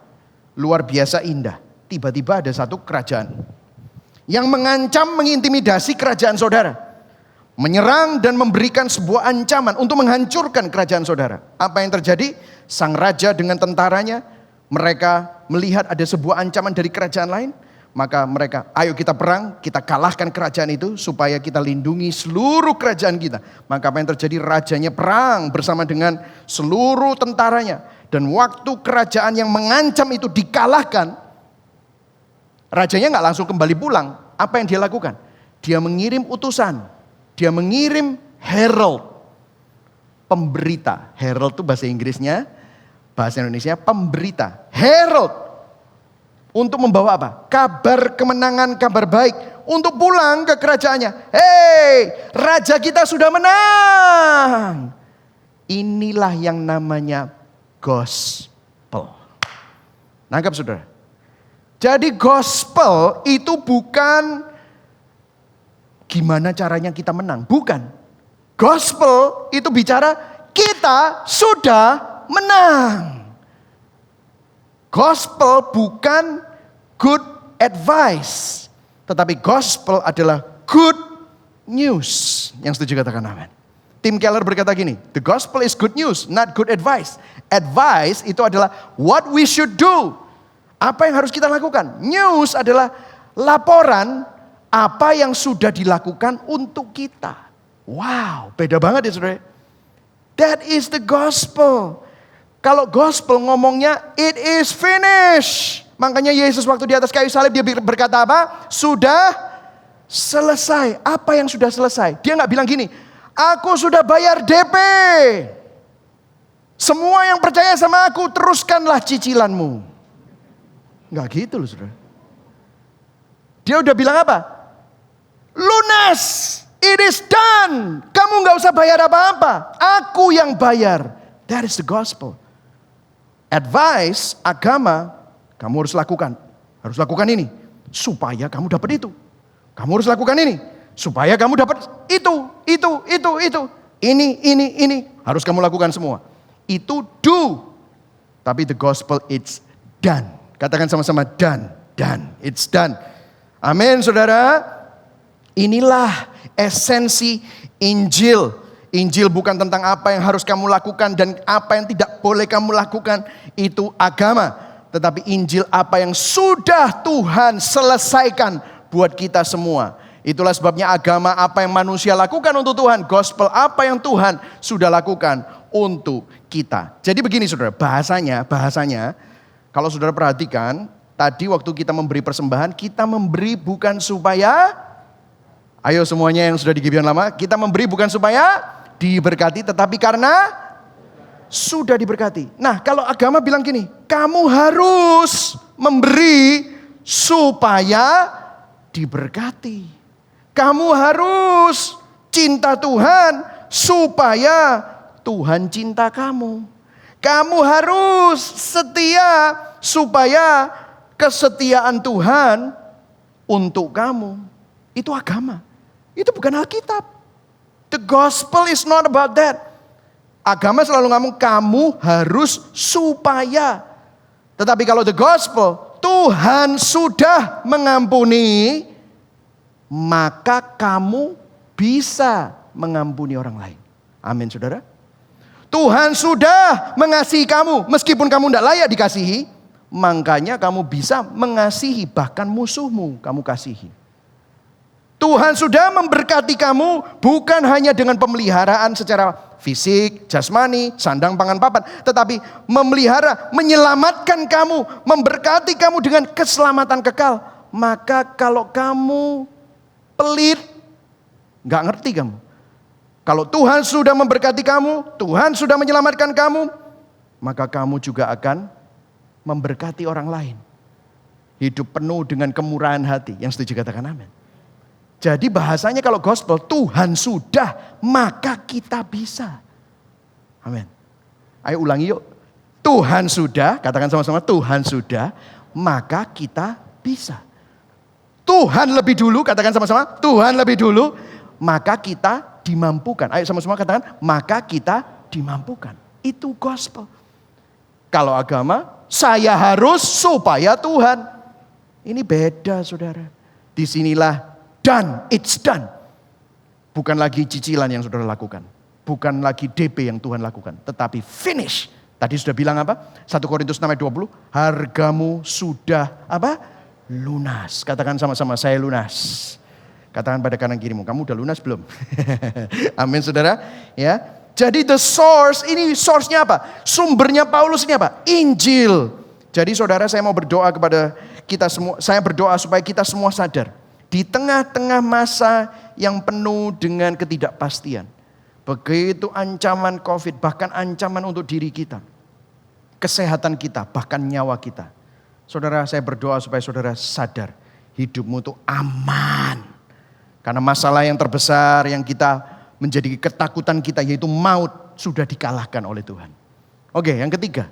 luar biasa indah. Tiba-tiba ada satu kerajaan yang mengancam, mengintimidasi kerajaan saudara. Menyerang dan memberikan sebuah ancaman untuk menghancurkan kerajaan saudara. Apa yang terjadi? Sang raja dengan tentaranya, mereka melihat ada sebuah ancaman dari kerajaan lain. Maka mereka, ayo kita perang, kita kalahkan kerajaan itu supaya kita lindungi seluruh kerajaan kita. Maka apa yang terjadi? Rajanya perang bersama dengan seluruh tentaranya. Dan waktu kerajaan yang mengancam itu dikalahkan, rajanya gak langsung kembali pulang. Apa yang dia lakukan? Dia mengirim utusan, dia mengirim herald, pemberita. Herald itu bahasa Inggrisnya, bahasa Indonesia pemberita. Herald. Untuk membawa apa? Kabar kemenangan, kabar baik. Untuk pulang ke kerajaannya. Hei, raja kita sudah menang. Inilah yang namanya gospel. Nangkap saudara? Jadi gospel itu bukan gimana caranya kita menang. Bukan. Gospel itu bicara kita sudah menang. Gospel bukan good advice. Tetapi gospel adalah good news. Yang setuju katakan amin. Tim Keller berkata gini, the gospel is good news, not good advice. Advice itu adalah what we should do. Apa yang harus kita lakukan. News adalah laporan apa yang sudah dilakukan untuk kita. Wow, beda banget ya saudara. That is the gospel. Kalau gospel ngomongnya it is finished. Makanya Yesus waktu di atas kayu salib dia berkata apa? Sudah selesai. Apa yang sudah selesai? Dia gak bilang gini, aku sudah bayar DP. Semua yang percaya sama aku teruskanlah cicilanmu. Gak gitu loh saudara. Dia udah bilang apa? Lunas. It is done. Kamu gak usah bayar apa-apa. Aku yang bayar. That is the gospel. Advice, agama, kamu harus lakukan. Harus lakukan ini. Supaya kamu dapat itu. Kamu harus lakukan ini. Supaya kamu dapat itu. Ini. Harus kamu lakukan semua. Itu do. Tapi the gospel it's done. Katakan sama-sama done. It's done. Amin saudara. Inilah esensi Injil. Injil bukan tentang apa yang harus kamu lakukan dan apa yang tidak boleh kamu lakukan. Itu agama. Tetapi Injil apa yang sudah Tuhan selesaikan buat kita semua. Itulah sebabnya agama apa yang manusia lakukan untuk Tuhan. Gospel apa yang Tuhan sudah lakukan untuk kita. Jadi begini saudara, bahasanya. Kalau saudara perhatikan, tadi waktu kita memberi persembahan, kita memberi bukan supaya, ayo semuanya yang sudah di Gibeon lama, kita memberi bukan supaya diberkati, tetapi karena sudah diberkati. Nah, kalau agama bilang gini, kamu harus memberi supaya diberkati. Kamu harus cinta Tuhan supaya Tuhan cinta kamu. Kamu harus setia supaya kesetiaan Tuhan untuk kamu. Itu agama. Itu bukan Alkitab. The gospel is not about that. Agama selalu ngomong kamu harus supaya. Tetapi kalau the gospel, Tuhan sudah mengampuni, maka kamu bisa mengampuni orang lain. Amin saudara. Tuhan sudah mengasihi kamu meskipun kamu tidak layak dikasihi. Makanya kamu bisa mengasihi bahkan musuhmu kamu kasihi. Tuhan sudah memberkati kamu bukan hanya dengan pemeliharaan secara fisik, jasmani, sandang, pangan, papan. Tetapi memelihara, menyelamatkan kamu, memberkati kamu dengan keselamatan kekal. Maka kalau kamu pelit, gak ngerti kamu. Kalau Tuhan sudah memberkati kamu, Tuhan sudah menyelamatkan kamu, maka kamu juga akan memberkati orang lain. Hidup penuh dengan kemurahan hati. Yang setuju katakan amin. Jadi bahasanya kalau gospel, Tuhan sudah, maka kita bisa. Amin. Ayo ulangi yuk. Tuhan sudah, katakan sama-sama, Tuhan sudah, maka kita bisa. Tuhan lebih dulu, katakan sama-sama, Tuhan lebih dulu, maka kita dimampukan. Ayo sama-sama katakan, maka kita dimampukan. Itu gospel. Kalau agama, saya harus supaya Tuhan. Ini beda saudara. Disinilah done, it's done. Bukan lagi cicilan yang saudara lakukan. Bukan lagi DP yang Tuhan lakukan. Tetapi finish. Tadi sudah bilang apa? 1 Korintus 6 ayat 20. Hargamu sudah apa? Lunas. Katakan sama-sama, saya lunas. Katakan pada kanan kirimu, kamu udah lunas belum? Amin saudara. Ya. Jadi the source, ini source-nya apa? Sumbernya Paulus ini apa? Injil. Jadi saudara, saya mau berdoa kepada kita semua. Saya berdoa supaya kita semua sadar. Di tengah-tengah masa yang penuh dengan ketidakpastian. Begitu ancaman COVID, bahkan ancaman untuk diri kita. Kesehatan kita, bahkan nyawa kita. Saudara, saya berdoa supaya saudara sadar. Hidupmu itu aman. Karena masalah yang terbesar yang kita menjadi ketakutan kita yaitu maut sudah dikalahkan oleh Tuhan. Oke, yang ketiga.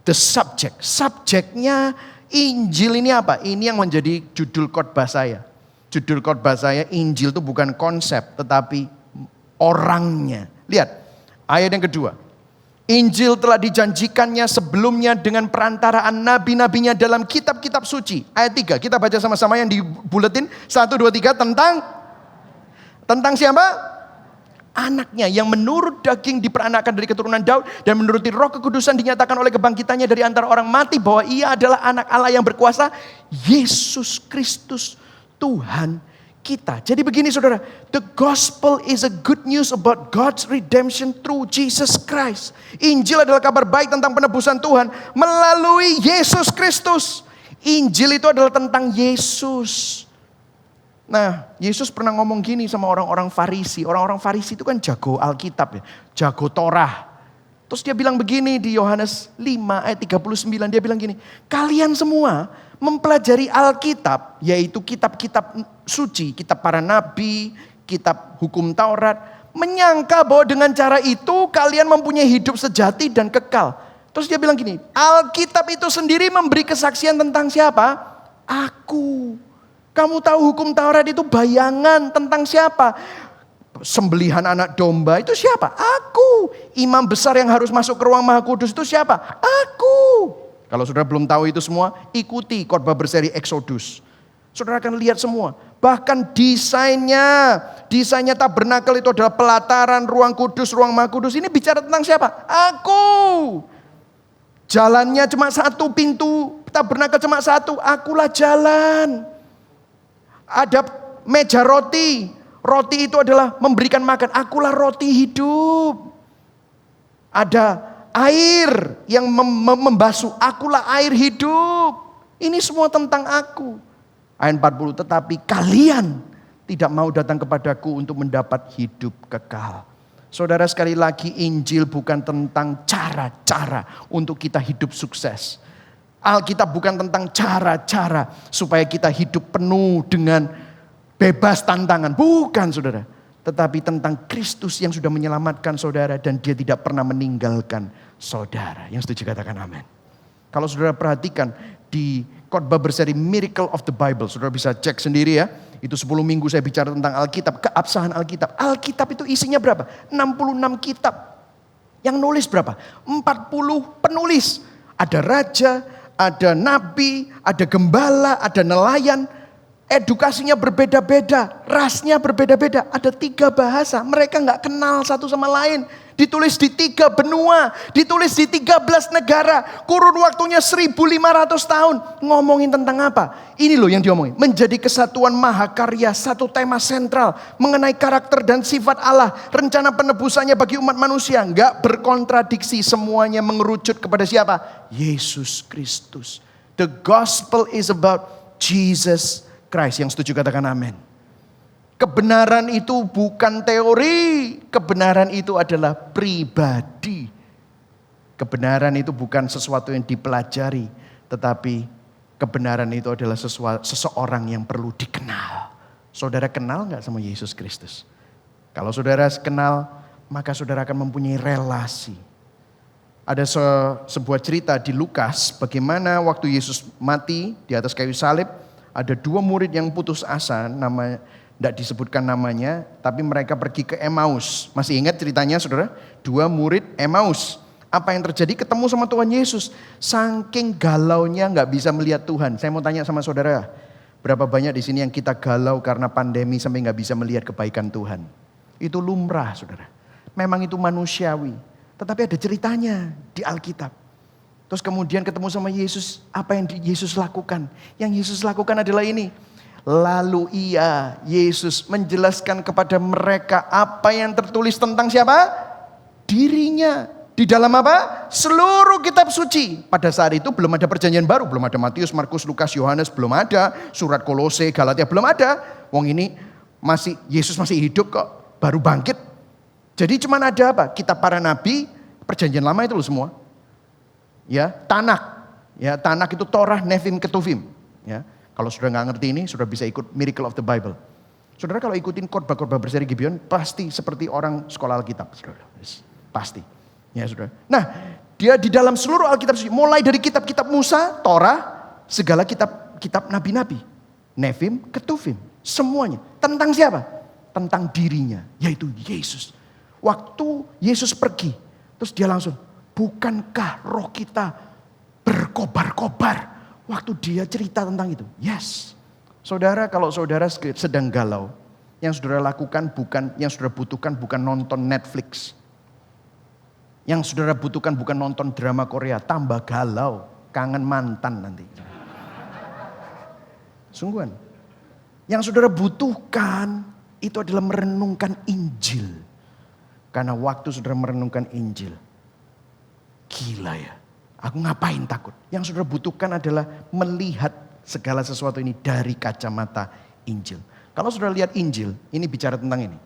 The subject. Subjeknya Injil ini apa? Ini yang menjadi judul khotbah saya. Judul khotbah saya, Injil itu bukan konsep tetapi orangnya. Lihat, ayat yang kedua. Injil telah dijanjikannya sebelumnya dengan perantaraan nabi-nabinya dalam kitab-kitab suci. Ayat 3, kita baca sama-sama yang di buletin. 1, 2, 3 tentang siapa? Anaknya yang menurut daging diperanakan dari keturunan Daud. Dan menuruti roh kekudusan dinyatakan oleh kebangkitannya dari antara orang mati. Bahwa ia adalah anak Allah yang berkuasa. Yesus Kristus Tuhan kita. Jadi begini saudara, the gospel is a good news about God's redemption through Jesus Christ. Injil adalah kabar baik tentang penebusan Tuhan melalui Yesus Kristus. Injil itu adalah tentang Yesus. Nah, Yesus pernah ngomong gini sama orang-orang Farisi. Orang-orang Farisi itu kan jago Alkitab ya, jago Torah. Terus dia bilang begini di Yohanes 5 ayat 39, dia bilang gini, kalian semua mempelajari Alkitab, yaitu kitab-kitab suci, kitab para nabi, kitab hukum Taurat, menyangka bahwa dengan cara itu kalian mempunyai hidup sejati dan kekal. Terus dia bilang gini, Alkitab itu sendiri memberi kesaksian tentang siapa? Aku. Kamu tahu hukum Taurat itu bayangan tentang siapa? Sembelihan anak domba itu siapa? Aku. Imam besar yang harus masuk ke ruang Maha Kudus itu siapa? Aku. Kalau saudara belum tahu itu semua, ikuti khotbah berseri Exodus. Saudara akan lihat semua. Bahkan desainnya tabernakel itu adalah pelataran, ruang kudus, ruang Maha Kudus. Ini bicara tentang siapa? Aku. Jalannya cuma satu, pintu tabernakel cuma satu. Akulah jalan. Ada meja roti. Roti itu adalah memberikan makan. Akulah roti hidup. Ada air yang membasuh. Akulah air hidup. Ini semua tentang aku. Ayat 40. Tetapi kalian tidak mau datang kepadaku untuk mendapat hidup kekal. Saudara, sekali lagi Injil bukan tentang cara-cara untuk kita hidup sukses. Alkitab bukan tentang cara-cara supaya kita hidup penuh dengan bebas tantangan. Bukan saudara. Tetapi tentang Kristus yang sudah menyelamatkan saudara dan dia tidak pernah meninggalkan saudara. Yang setuju katakan amin. Kalau saudara perhatikan di khotbah berseri Miracle of the Bible, saudara bisa cek sendiri ya. Itu 10 minggu saya bicara tentang Alkitab, keabsahan Alkitab. Alkitab itu isinya berapa? 66 kitab. Yang nulis berapa? 40 penulis. Ada raja, ada nabi, ada gembala, ada nelayan. Edukasinya berbeda-beda, rasnya berbeda-beda. Ada 3 bahasa, mereka gak kenal satu sama lain. Ditulis di 3 benua, ditulis di 13 negara. Kurun waktunya 1500 tahun. Ngomongin tentang apa? Ini loh yang diomongin. Menjadi kesatuan mahakarya, satu tema sentral. Mengenai karakter dan sifat Allah. Rencana penebusannya bagi umat manusia. Nggak berkontradiksi, semuanya mengerucut kepada siapa? Yesus Kristus. The gospel is about Jesus Christ. Yang setuju katakan amin. Kebenaran itu bukan teori, kebenaran itu adalah pribadi. Kebenaran itu bukan sesuatu yang dipelajari, tetapi kebenaran itu adalah seseorang yang perlu dikenal. Saudara kenal gak sama Yesus Kristus? Kalau saudara kenal, maka saudara akan mempunyai relasi. Ada sebuah cerita di Lukas, bagaimana waktu Yesus mati di atas kayu salib, ada 2 murid yang putus asa, tidak disebutkan namanya, tapi mereka pergi ke Emmaus. Masih ingat ceritanya saudara? 2 murid Emmaus. Apa yang terjadi? Ketemu sama Tuhan Yesus. Saking galaunya nggak bisa melihat Tuhan. Saya mau tanya sama saudara, berapa banyak di sini yang kita galau karena pandemi sampai nggak bisa melihat kebaikan Tuhan? Itu lumrah saudara. Memang itu manusiawi. Tetapi ada ceritanya di Alkitab. Terus kemudian ketemu sama Yesus. Apa yang Yesus lakukan? Yang Yesus lakukan adalah ini. Lalu Yesus menjelaskan kepada mereka apa yang tertulis tentang siapa? Dirinya. Di dalam apa? Seluruh kitab suci. Pada saat itu belum ada perjanjian baru. Belum ada Matius, Markus, Lukas, Yohanes. Belum ada. Surat Kolose, Galatia. Belum ada. Wong ini Yesus masih hidup kok. Baru bangkit. Jadi cuma ada apa? Kitab para nabi. Perjanjian lama itu loh semua. Ya, Tanak. Ya, Tanak itu Torah, Nevim, Ketuvim. Ya. Kalau sudah nggak ngerti ini, sudah bisa ikut Miracle of the Bible. Saudara kalau ikutin khotbah-khotbah berseri Gibeon, pasti seperti orang sekolah Alkitab. Pasti. Ya saudara. Nah, dia di dalam seluruh Alkitab, mulai dari kitab-kitab Musa, Torah, segala kitab nabi-nabi. Nevim, Ketuvim, semuanya. Tentang siapa? Tentang dirinya, yaitu Yesus. Waktu Yesus pergi, terus dia langsung, bukankah roh kita berkobar-kobar? Waktu dia cerita tentang itu. Yes. Saudara, kalau saudara sedang galau, yang saudara lakukan bukan, yang saudara butuhkan bukan nonton Netflix. Yang saudara butuhkan bukan nonton drama Korea, tambah galau, kangen mantan nanti. Sungguhan. Yang saudara butuhkan itu adalah merenungkan Injil. Karena waktu saudara merenungkan Injil, gila ya. Aku ngapain takut? Yang saudara butuhkan adalah melihat segala sesuatu ini dari kacamata Injil. Kalau saudara lihat Injil, ini bicara tentang ini.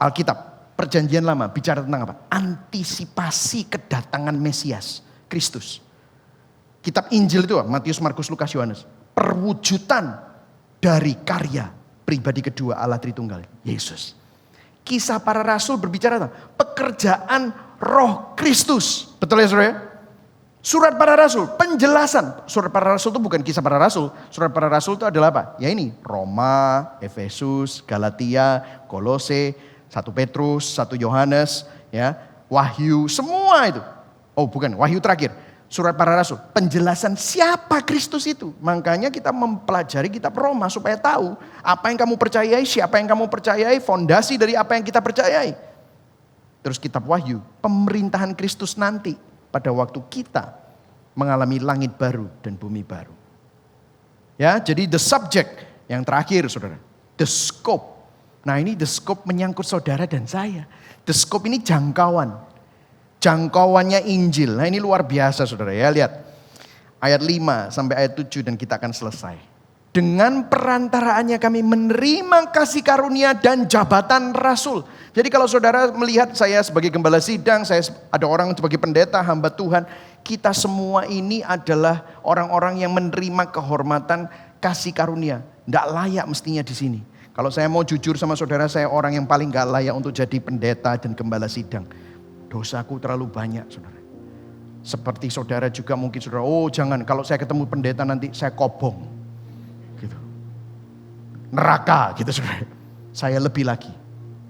Alkitab, perjanjian lama, bicara tentang apa? Antisipasi kedatangan Mesias, Kristus. Kitab Injil itu apa? Matius, Markus, Lukas, Yohanes. Perwujudan dari karya pribadi kedua Allah Tritunggal, Yesus. Kisah para rasul berbicara tentang pekerjaan Roh Kristus. Betul ya saudara? Surat para rasul, penjelasan. Surat para rasul itu bukan kisah para rasul. Surat para rasul itu adalah apa? Ya ini, Roma, Efesus, Galatia, Kolose, 1 Petrus, 1 Yohanes, ya, Wahyu, semua itu. Oh bukan, Wahyu terakhir. Surat para rasul, penjelasan siapa Kristus itu. Makanya kita mempelajari kitab Roma supaya tahu apa yang kamu percayai, siapa yang kamu percayai, fondasi dari apa yang kita percayai. Terus kitab Wahyu, pemerintahan Kristus nanti. Pada waktu kita mengalami langit baru dan bumi baru. Ya, jadi the subject yang terakhir saudara. The scope. Nah ini the scope menyangkut saudara dan saya. The scope ini jangkauan. Jangkauannya Injil. Nah ini luar biasa saudara ya. Lihat ayat 5 sampai ayat 7 dan kita akan selesai. Dengan perantaraannya kami menerima kasih karunia dan jabatan rasul. Jadi kalau saudara melihat saya sebagai gembala sidang, saya ada orang sebagai pendeta, hamba Tuhan. Kita semua ini adalah orang-orang yang menerima kehormatan kasih karunia. Tidak layak mestinya di sini. Kalau saya mau jujur sama saudara, saya orang yang paling gak layak untuk jadi pendeta dan gembala sidang. Dosaku terlalu banyak saudara. Seperti saudara juga mungkin saudara, oh jangan kalau saya ketemu pendeta nanti saya kobong. Gitu. Neraka gitu saudara. Saya lebih lagi.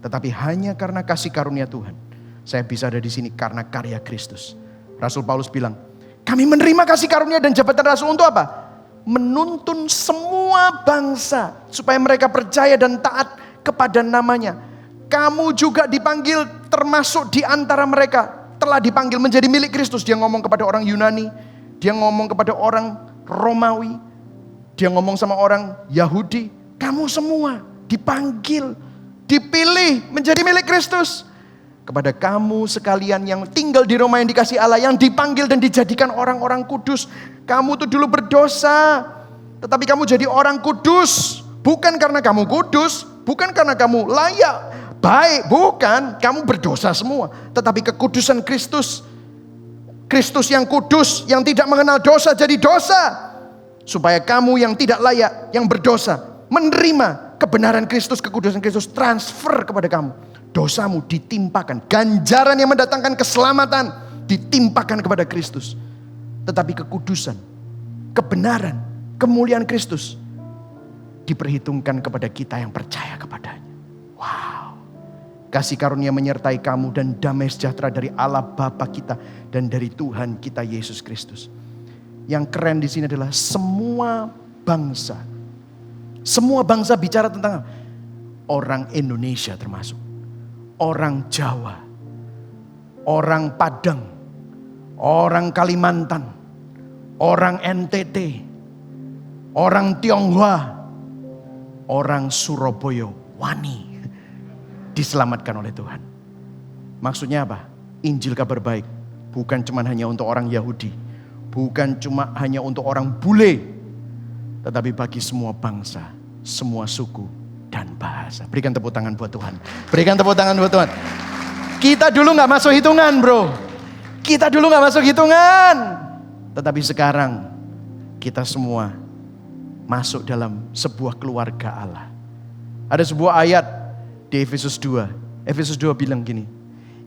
Tetapi hanya karena kasih karunia Tuhan. Saya bisa ada di sini karena karya Kristus. Rasul Paulus bilang, kami menerima kasih karunia dan jabatan rasul untuk apa? Menuntun semua bangsa. Supaya mereka percaya dan taat kepada namanya. Kamu juga dipanggil termasuk di antara mereka. Telah dipanggil menjadi milik Kristus. Dia ngomong kepada orang Yunani. Dia ngomong kepada orang Romawi. Dia ngomong sama orang Yahudi. Kamu semua dipanggil, dipilih menjadi milik Kristus. Kepada kamu sekalian yang tinggal di Roma yang dikasih Allah. Yang dipanggil dan dijadikan orang-orang kudus. Kamu tuh dulu berdosa. Tetapi kamu jadi orang kudus. Bukan karena kamu kudus. Bukan karena kamu layak. Baik, bukan. Kamu berdosa semua. Tetapi kekudusan Kristus. Kristus yang kudus. Yang tidak mengenal dosa jadi dosa. Supaya kamu yang tidak layak. Yang berdosa. Menerima kebenaran Kristus. Kekudusan Kristus transfer kepada kamu. Dosamu ditimpakan. Ganjaran yang mendatangkan keselamatan. Ditimpakan kepada Kristus. Tetapi kekudusan. Kebenaran. Kemuliaan Kristus. Diperhitungkan kepada kita yang percaya kepadanya. Wow. Kasih karunia menyertai kamu dan damai sejahtera dari Allah Bapa kita dan dari Tuhan kita Yesus Kristus. Yang keren di sini adalah semua bangsa. Semua bangsa bicara tentang orang Indonesia termasuk. Orang Jawa. Orang Padang. Orang Kalimantan. Orang NTT. Orang Tionghoa. Orang Surabaya. Wani. Diselamatkan oleh Tuhan. Maksudnya apa? Injil kabar baik. Bukan cuma hanya untuk orang Yahudi. Bukan cuma hanya untuk orang bule. Tetapi bagi semua bangsa. Semua suku dan bahasa. Berikan tepuk tangan buat Tuhan. Berikan tepuk tangan buat Tuhan. Kita dulu gak masuk hitungan bro. Kita dulu gak masuk hitungan. Tetapi sekarang kita semua masuk dalam sebuah keluarga Allah. Ada sebuah ayat di Efesus 2. Efesus 2 bilang gini.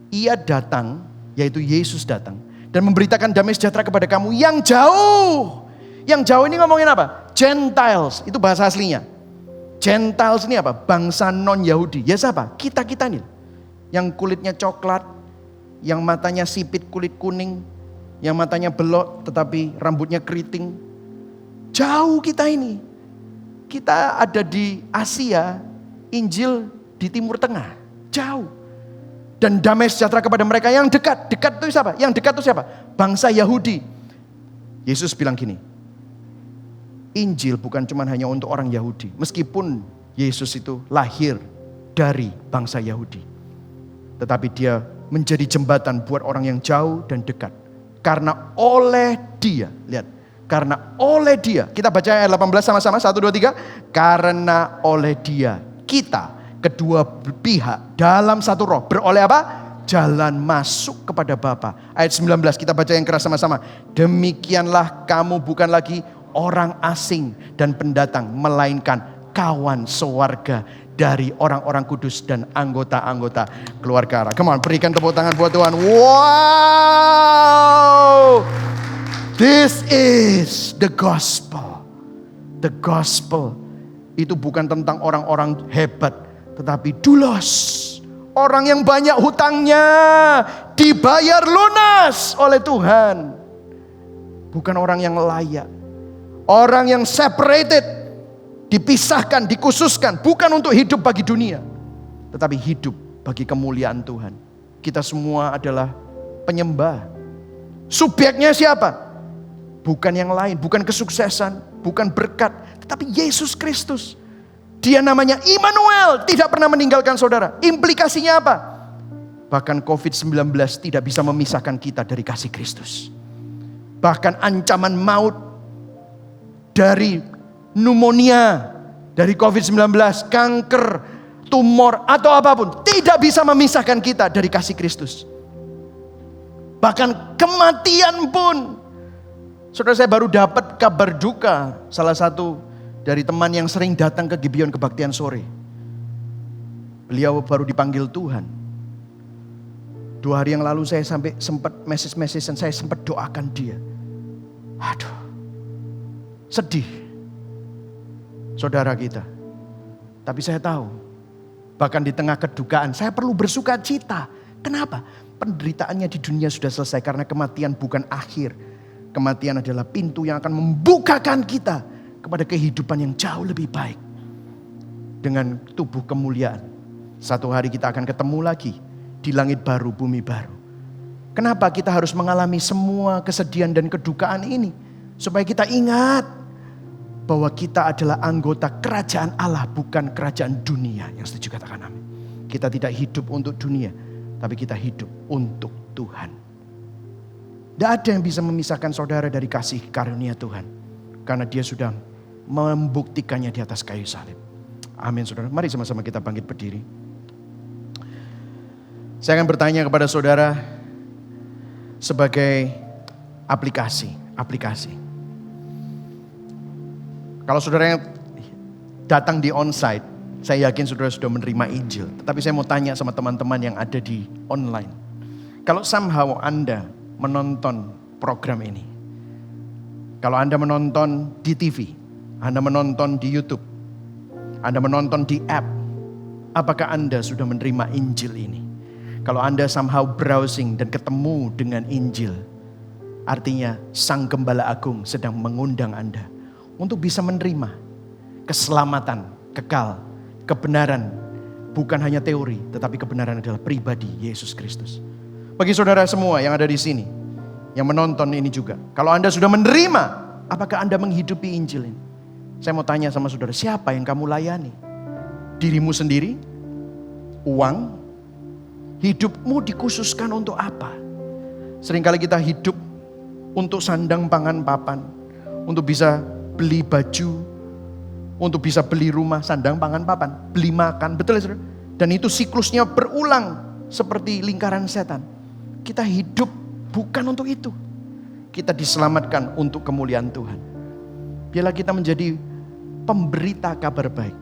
Ia datang, yaitu Yesus datang. Dan memberitakan damai sejahtera kepada kamu yang jauh. Yang jauh ini ngomongin apa? Gentiles, itu bahasa aslinya. Gentiles ini apa? Bangsa non-Yahudi. Ya siapa? Kita-kita nih. Yang kulitnya coklat. Yang matanya sipit kulit kuning. Yang matanya belok tetapi rambutnya keriting. Jauh kita ini. Kita ada di Asia. Injil di Timur Tengah, jauh. Dan damai sejahtera kepada mereka yang dekat. Dekat itu siapa? Yang dekat itu siapa? Bangsa Yahudi. Yesus bilang gini, Injil bukan cuma hanya untuk orang Yahudi. Meskipun Yesus itu lahir dari bangsa Yahudi. Tetapi dia menjadi jembatan buat orang yang jauh dan dekat. Karena oleh dia, lihat. Karena oleh dia, kita baca ayat 18 sama-sama, 1, 2, 3. Karena oleh dia, kita kedua pihak dalam satu roh beroleh apa? Jalan masuk kepada Bapa. Ayat 19 kita baca yang keras sama-sama. Demikianlah kamu bukan lagi orang asing dan pendatang, melainkan kawan sewarga dari orang-orang kudus dan anggota-anggota keluarga Allah. Come on, berikan tepuk tangan buat Tuhan. Wow! This is the gospel. The gospel itu bukan tentang orang-orang hebat. Tetapi dulos, orang yang banyak hutangnya dibayar lunas oleh Tuhan. Bukan orang yang layak. Orang yang separated, dipisahkan, dikhususkan. Bukan untuk hidup bagi dunia. Tetapi hidup bagi kemuliaan Tuhan. Kita semua adalah penyembah. Subjeknya siapa? Bukan yang lain, bukan kesuksesan, bukan berkat. Tetapi Yesus Kristus. Dia namanya Immanuel, tidak pernah meninggalkan saudara. Implikasinya apa? Bahkan COVID-19 tidak bisa memisahkan kita dari kasih Kristus. Bahkan ancaman maut dari pneumonia, dari COVID-19, kanker, tumor atau apapun tidak bisa memisahkan kita dari kasih Kristus. Bahkan kematian pun. Saudara, saya baru dapat kabar duka salah satu dari teman yang sering datang ke Gibeon kebaktian sore. Beliau baru dipanggil Tuhan. 2 hari yang lalu saya sampai sempat message dan saya sempat doakan dia. Aduh, sedih saudara kita. Tapi saya tahu, bahkan di tengah kedukaan saya perlu bersuka cita. Kenapa? Penderitaannya di dunia sudah selesai karena kematian bukan akhir. Kematian adalah pintu yang akan membukakan kita kepada kehidupan yang jauh lebih baik. Dengan tubuh kemuliaan. Satu hari kita akan ketemu lagi di langit baru, bumi baru. Kenapa kita harus mengalami semua kesedihan dan kedukaan ini? Supaya kita ingat bahwa kita adalah anggota kerajaan Allah, bukan kerajaan dunia. Yang setuju katakan amin. Kita tidak hidup untuk dunia, tapi kita hidup untuk Tuhan. Tidak ada yang bisa memisahkan saudara dari kasih karunia Tuhan. Karena dia sudah membuktikannya di atas kayu salib. Amin saudara. Mari sama-sama kita bangkit berdiri. Saya akan bertanya kepada saudara sebagai aplikasi. Kalau saudara yang datang di onsite, saya yakin saudara sudah menerima Injil. Tetapi saya mau tanya sama teman-teman yang ada di online. Kalau somehow Anda menonton program ini. Kalau Anda menonton di TV, Anda menonton di YouTube, Anda menonton di app, apakah Anda sudah menerima Injil ini? Kalau Anda somehow browsing dan ketemu dengan Injil, artinya Sang Gembala Agung sedang mengundang Anda untuk bisa menerima keselamatan, kekal, kebenaran. Bukan hanya teori, tetapi kebenaran adalah pribadi Yesus Kristus. Bagi saudara semua yang ada di sini, yang menonton ini juga, kalau Anda sudah menerima, apakah Anda menghidupi Injil ini? Saya mau tanya sama saudara, siapa yang kamu layani? Dirimu sendiri? Uang? Hidupmu dikhususkan untuk apa? Seringkali kita hidup untuk sandang pangan papan, untuk bisa beli baju, untuk bisa beli rumah, sandang pangan papan, beli makan, betul ya saudara? Dan itu siklusnya berulang seperti lingkaran setan. Kita hidup bukan untuk itu. Kita diselamatkan untuk kemuliaan Tuhan. Biarlah kita menjadi pemberita kabar baik.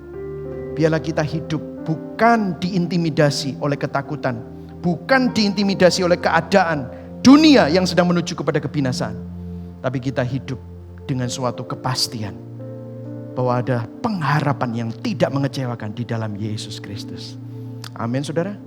Biarlah kita hidup bukan diintimidasi oleh ketakutan, bukan diintimidasi oleh keadaan dunia yang sedang menuju kepada kebinasaan. Tapi kita hidup dengan suatu kepastian bahwa ada pengharapan yang tidak mengecewakan di dalam Yesus Kristus. Amin saudara.